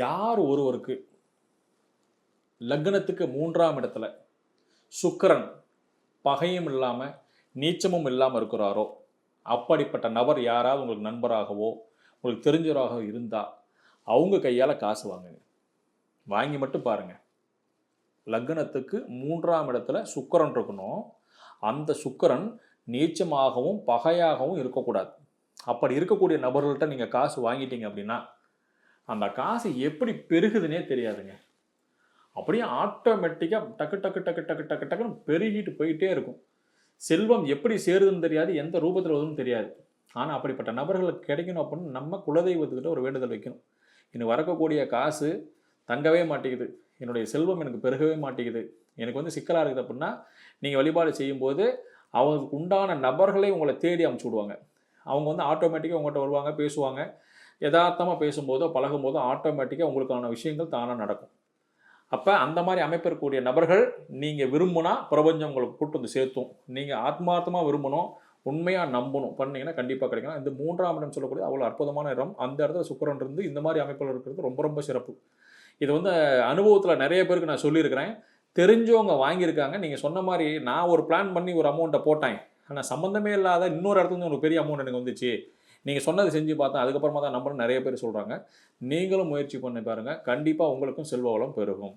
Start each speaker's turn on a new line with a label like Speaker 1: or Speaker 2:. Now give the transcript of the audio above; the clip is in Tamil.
Speaker 1: யார் ஒருவருக்கு லக்னத்துக்கு 3ஆம் இடத்துல சுக்கிரன் பகையும் இல்லாமல் நீச்சமும் இல்லாமல் இருக்கிறாரோ அப்படிப்பட்ட நபர் யாராவது உங்களுக்கு நண்பராகவோ உங்களுக்கு தெரிஞ்சவராக இருந்தால் அவங்க கையால் காசு வாங்குங்க. வாங்கி மட்டும் பாருங்கள். லக்னத்துக்கு 3ஆம் இடத்துல சுக்கிரன் இருக்கணும். அந்த சுக்கிரன் நீச்சமாகவும் பகையாகவும் இருக்கக்கூடாது. அப்படி இருக்கக்கூடிய நபர்கள்ட்ட நீங்கள் காசு வாங்கிட்டீங்க அப்படின்னா அந்த காசு எப்படி பெருகுதுன்னே தெரியாதுங்க. அப்படியே ஆட்டோமேட்டிக்காக டக்கு டக்கு டக்கு டக்கு டக்கு டக்குன்னு பெருகிட்டு போயிட்டே இருக்கும். செல்வம் எப்படி சேருதுன்னு தெரியாது, எந்த ரூபத்தில் வருதுன்னு தெரியாது. ஆனால் அப்படிப்பட்ட நபர்களுக்கு கிடைக்கணும் அப்படின்னு நம்ம குலதெய்வத்துக்கிட்ட ஒரு வேண்டுதல் வைக்கணும். எனக்கு வரக்கூடிய காசு தங்கவே மாட்டேங்குது, என்னுடைய செல்வம் எனக்கு பெருகவே மாட்டேங்குது, எனக்கு சிக்கலாக இருக்குது அப்படின்னா நீங்கள் வழிபாடு செய்யும்போது அவங்களுக்கு உண்டான நபர்களை உங்களை தேடி அமுச்சு விடுவாங்க. அவங்க ஆட்டோமேட்டிக்காக உங்கள்கிட்ட வருவாங்க, பேசுவாங்க. யதார்த்தமாக பேசும்போதோ பழகும்போதோ ஆட்டோமேட்டிக்காக உங்களுக்கான விஷயங்கள் தானாக நடக்கும். அப்போ அந்த மாதிரி அமைப்பு இருக்கக்கூடிய நபர்கள் நீங்கள் விரும்புனா பிரபஞ்சம் உங்களுக்கு கூட்டு வந்து சேர்த்தும். நீங்கள் ஆத்மார்த்தமாக விரும்பணும், உண்மையாக நம்பணும், பண்ணிங்கன்னா கண்டிப்பாக கிடைக்கும். இந்த 3ஆம் இடம் சொல்லக்கூடிய அவ்வளோ அற்புதமான இடம். அந்த இடத்துல சுக்கிரன் இருந்து இந்த மாதிரி அமைப்பில் இருக்கிறது ரொம்ப ரொம்ப சிறப்பு. இது அனுபவத்தில் நிறைய பேருக்கு நான் சொல்லியிருக்கிறேன். தெரிஞ்சவங்க வாங்கியிருக்காங்க. நீங்கள் சொன்ன மாதிரி நான் ஒரு பிளான் பண்ணி ஒரு அமௌண்ட்டை போட்டேன், ஆனால் சம்மந்தமே இல்லாத இன்னொரு இடத்துல ஒரு பெரிய அமௌண்ட் எனக்கு வந்துச்சு, நீங்கள் சொன்னதை செஞ்சு பார்த்தேன், அதுக்கப்புறமா தான் நம்புறேன்னு நிறைய பேர் சொல்கிறாங்க. நீங்களும் முயற்சி பண்ணி பாருங்கள். கண்டிப்பாக உங்களுக்கும் செல்வ வளம் பெருகும்.